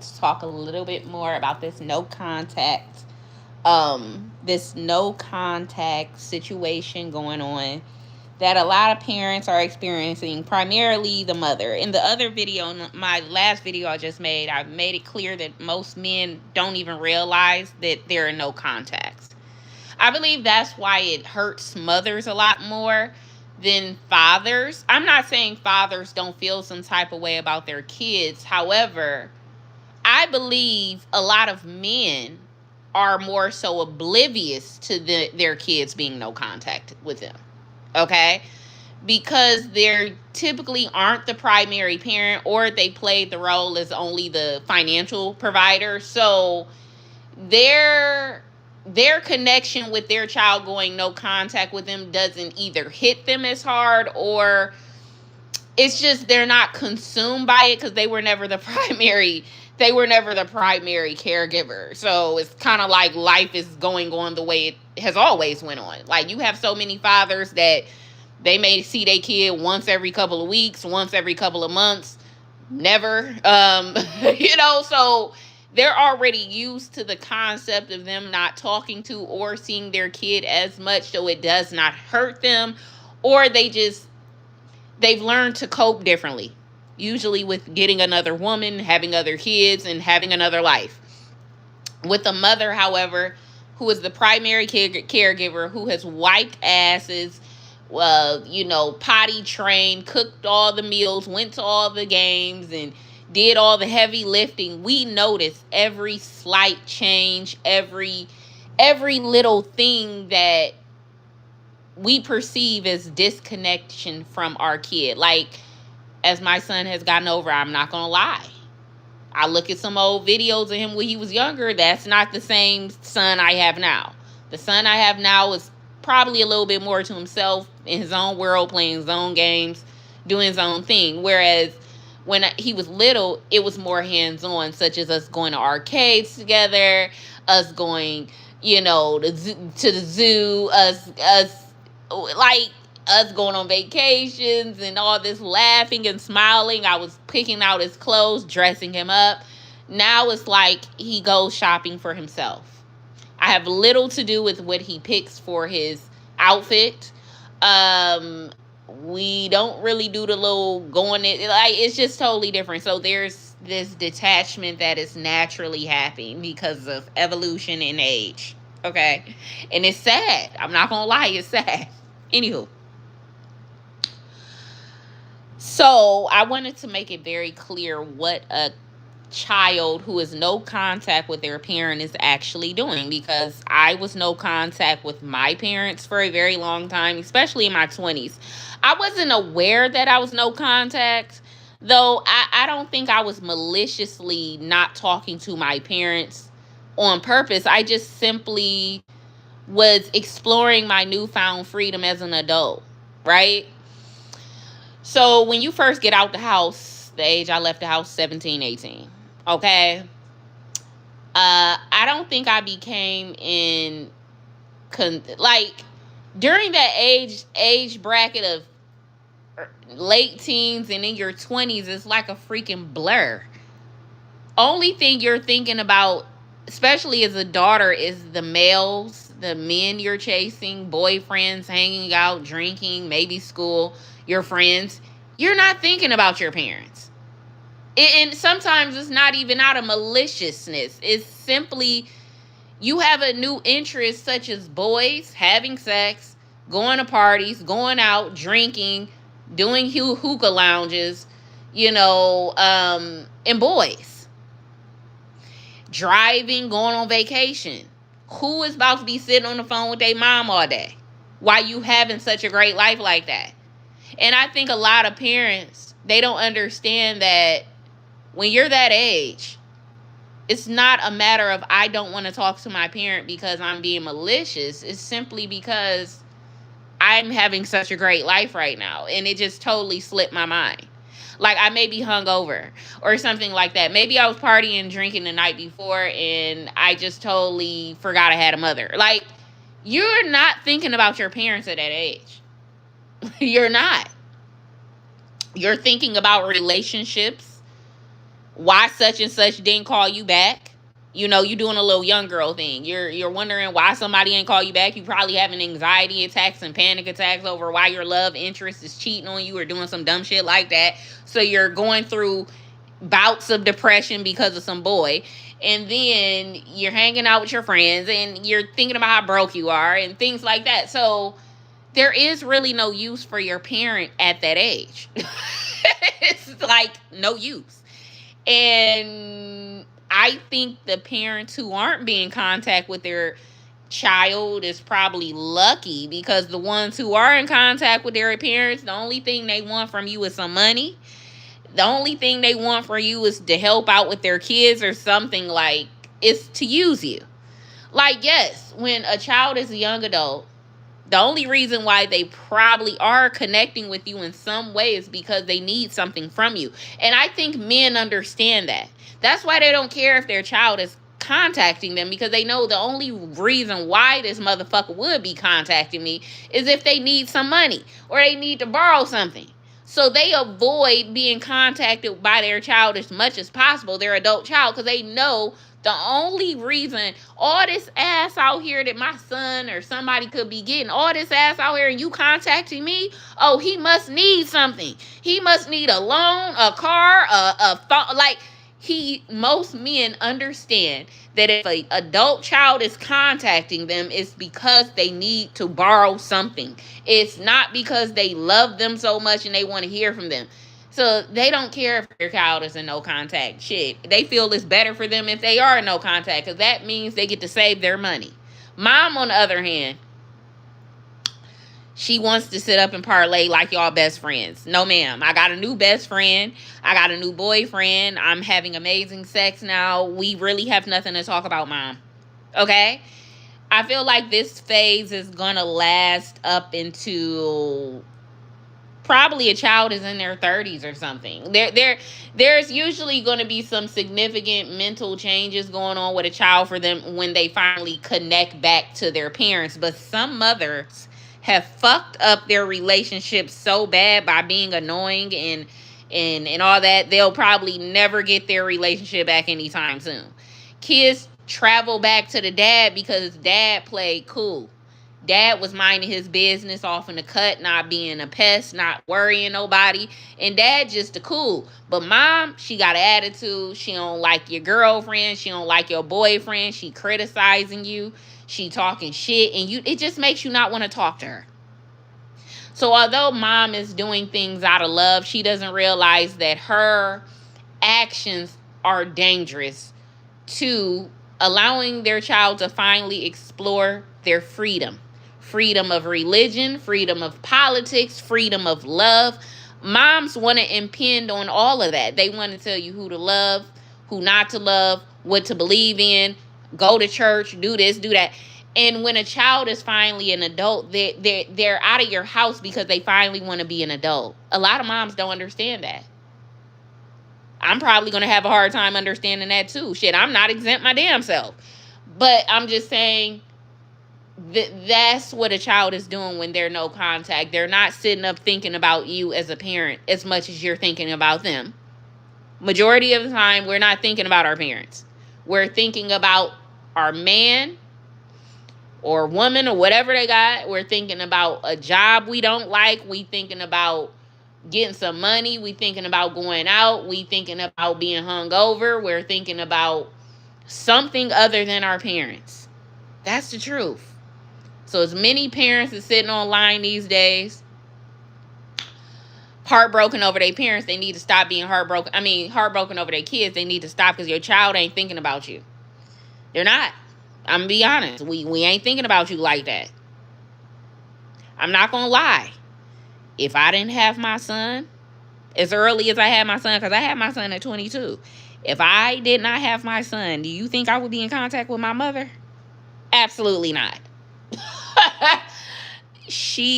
to talk a little bit more about this no contact situation going on that a lot of parents are experiencing, primarily the mother. In the other video, in my last video I just made, I made it clear that most men don't even realize that there are no contacts. I believe that's why it hurts mothers a lot more than fathers. I'm not saying fathers don't feel some type of way about their kids. However, I believe a lot of men are more so oblivious to their kids being no contact with them. Okay? Because they're typically aren't the primary parent, or they played the role as only the financial provider. So their their connection with their child going no contact with them doesn't either hit them as hard, or it's just they're not consumed by it because they were never the primary caregiver. So it's kind of like life is going on the way it has always went on. Like, you have so many fathers that they may see their kid once every couple of weeks, once every couple of months, never. So they're already used to the concept of them not talking to or seeing their kid as much, so it does not hurt them, or they've learned to cope differently, usually with getting another woman, having other kids, and having another life. With a mother, however, who is the primary caregiver, who has wiped asses, potty trained, cooked all the meals, went to all the games, and did all the heavy lifting, we notice every slight change, every little thing that we perceive as disconnection from our kid. Like, as my son has gotten over, I'm not gonna lie, I look at some old videos of him when he was younger. That's not the same son I have now. The son I have now is probably a little bit more to himself, in his own world, playing his own games, doing his own thing. Whereas when he was little, it was more hands-on, such as us going to arcades together, us going, to the zoo, like us going on vacations and all this, laughing and smiling. I was picking out his clothes, dressing him up. Now it's like he goes shopping for himself. I have little to do with what he picks for his outfit. We don't really do the little going it, like, it's just totally different. So there's this detachment that is naturally happening because of evolution and age. Okay. And it's sad. I'm not gonna lie, it's sad. Anywho, so I wanted to make it very clear what a child who is no contact with their parent is actually doing, because I was no contact with my parents for a very long time, especially in my 20s. I wasn't aware that I was no contact, though. I don't think I was maliciously not talking to my parents on purpose. I just simply was exploring my newfound freedom as an adult, right? So when you first get out the house, the age I left the house, 17, 18. Okay. I don't think I became like, during that age bracket of late teens and in your 20s, it's like a freaking blur. Only thing you're thinking about, especially as a daughter, is the males, the men you're chasing, boyfriends, hanging out, drinking, maybe school, your friends. You're not thinking about your parents. And sometimes it's not even out of maliciousness. It's simply you have a new interest, such as boys, having sex, going to parties, going out, drinking, doing hookah lounges, and boys. Driving, going on vacation. Who is about to be sitting on the phone with their mom all day? Why you having such a great life like that? And I think a lot of parents, they don't understand that when you're that age, it's not a matter of I don't want to talk to my parent because I'm being malicious. It's simply because I'm having such a great life right now, and it just totally slipped my mind. Like, I may be hungover or something like that. Maybe I was partying and drinking the night before and I just totally forgot I had a mother. Like, you're not thinking about your parents at that age. You're not. You're thinking about relationships, why such and such didn't call you back. You know, you doing a little young girl thing. You're wondering why somebody ain't call you back. You probably having anxiety attacks and panic attacks over why your love interest is cheating on you or doing some dumb shit like that. So you're going through bouts of depression because of some boy. And then you're hanging out with your friends and you're thinking about how broke you are and things like that. So there is really no use for your parent at that age. It's like no use. And I think the parents who aren't being in contact with their child is probably lucky, because the ones who are in contact with their parents, the only thing they want from you is some money. The only thing they want from you is to help out with their kids or something, like it's to use you. Like, yes, when a child is a young adult, the only reason why they probably are connecting with you in some way is because they need something from you. And I think men understand that. That's why they don't care if their child is contacting them, because they know the only reason why this motherfucker would be contacting me is if they need some money or they need to borrow something. So they avoid being contacted by their child as much as possible, their adult child, because they know the only reason all this ass out here that my son or somebody could be getting, all this ass out here and you contacting me, oh, he must need something. He must need a loan, a car, a phone. Like, most men understand that if an adult child is contacting them, it's because they need to borrow something. It's not because they love them so much and they want to hear from them. So they don't care if their child is in no contact. Shit, they feel it's better for them if they are in no contact, because that means they get to save their money. Mom, on the other hand, she wants to sit up and parlay like y'all best friends. No, ma'am. I got a new best friend. I got a new boyfriend. I'm having amazing sex now. We really have nothing to talk about, Mom. Okay? I feel like this phase is going to last up into probably a child is in their 30s or something. There's usually going to be some significant mental changes going on with a child for them when they finally connect back to their parents. But some mothers have fucked up their relationship so bad by being annoying and all that, they'll probably never get their relationship back anytime soon. Kids travel back to the dad because dad played cool. Dad was minding his business off in the cut, not being a pest, not worrying nobody. And dad just a cool. But mom, she got an attitude. She don't like your girlfriend. She don't like your boyfriend. She criticizing you. She talking shit. And it just makes you not want to talk to her. So although mom is doing things out of love, she doesn't realize that her actions are dangerous to allowing their child to finally explore their freedom. Freedom of religion, freedom of politics, freedom of love. Moms want to impede on all of that. They want to tell you who to love, who not to love, what to believe in, go to church, do this, do that. And when a child is finally an adult, they're out of your house because they finally want to be an adult. A lot of moms don't understand that. I'm probably going to have a hard time understanding that too. Shit, I'm not exempt my damn self. But I'm just saying, that's what a child is doing when they're no contact. They're not sitting up thinking about you as a parent as much as you're thinking about them. Majority of the time, we're not thinking about our parents. We're thinking about our man or woman or whatever they got. We're thinking about a job we don't like. We thinking about getting some money. We thinking about going out. We thinking about being hungover. We're thinking about something other than our parents. That's the truth. So as many parents are sitting online these days, heartbroken over their parents, they need to stop being heartbroken. Heartbroken over their kids, they need to stop, because your child ain't thinking about you. They're not. I'm going to be honest. We ain't thinking about you like that. I'm not going to lie. If I didn't have my son as early as I had my son, because I had my son at 22. If I did not have my son, do you think I would be in contact with my mother? Absolutely not.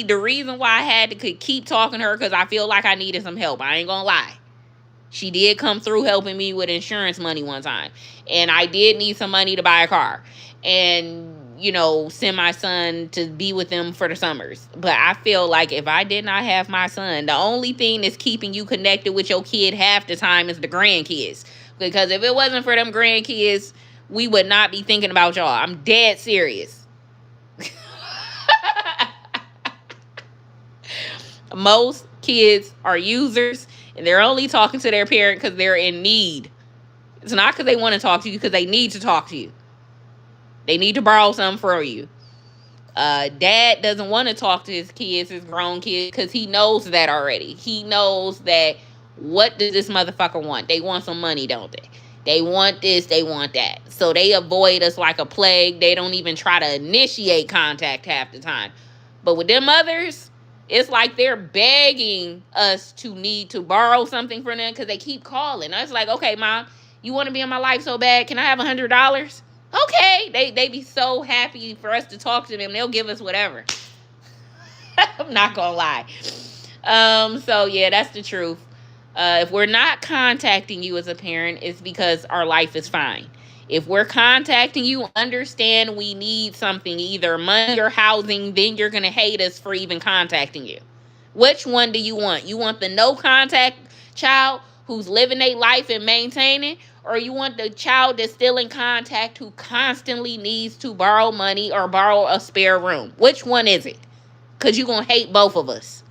The reason why I had to keep talking to her, because I feel like I needed some help. I ain't gonna lie. She did come through helping me with insurance money one time. And I did need some money to buy a car. And, send my son to be with them for the summers. But I feel like if I did not have my son, the only thing that's keeping you connected with your kid half the time is the grandkids. Because if it wasn't for them grandkids, we would not be thinking about y'all. I'm dead serious. Most kids are users, and they're only talking to their parent because they're in need. It's not because they want to talk to you, because they need to talk to you. They need to borrow something from you. Dad doesn't want to talk to his kids, his grown kids, because he knows that already. He knows that, what does this motherfucker want? They want some money, don't they? They want this, they want that. So they avoid us like a plague. They don't even try to initiate contact half the time. But with them others, it's like they're begging us to need to borrow something from them because they keep calling. I was like, okay, Mom, you want to be in my life so bad? Can I have $100? Okay. They be so happy for us to talk to them. They'll give us whatever. I'm not going to lie. So, yeah, that's the truth. If we're not contacting you as a parent, it's because our life is fine. If we're contacting you, understand we need something, either money or housing, then you're going to hate us for even contacting you. Which one do you want? You want the no contact child who's living their life and maintaining, or you want the child that's still in contact who constantly needs to borrow money or borrow a spare room? Which one is it? Because you're going to hate both of us.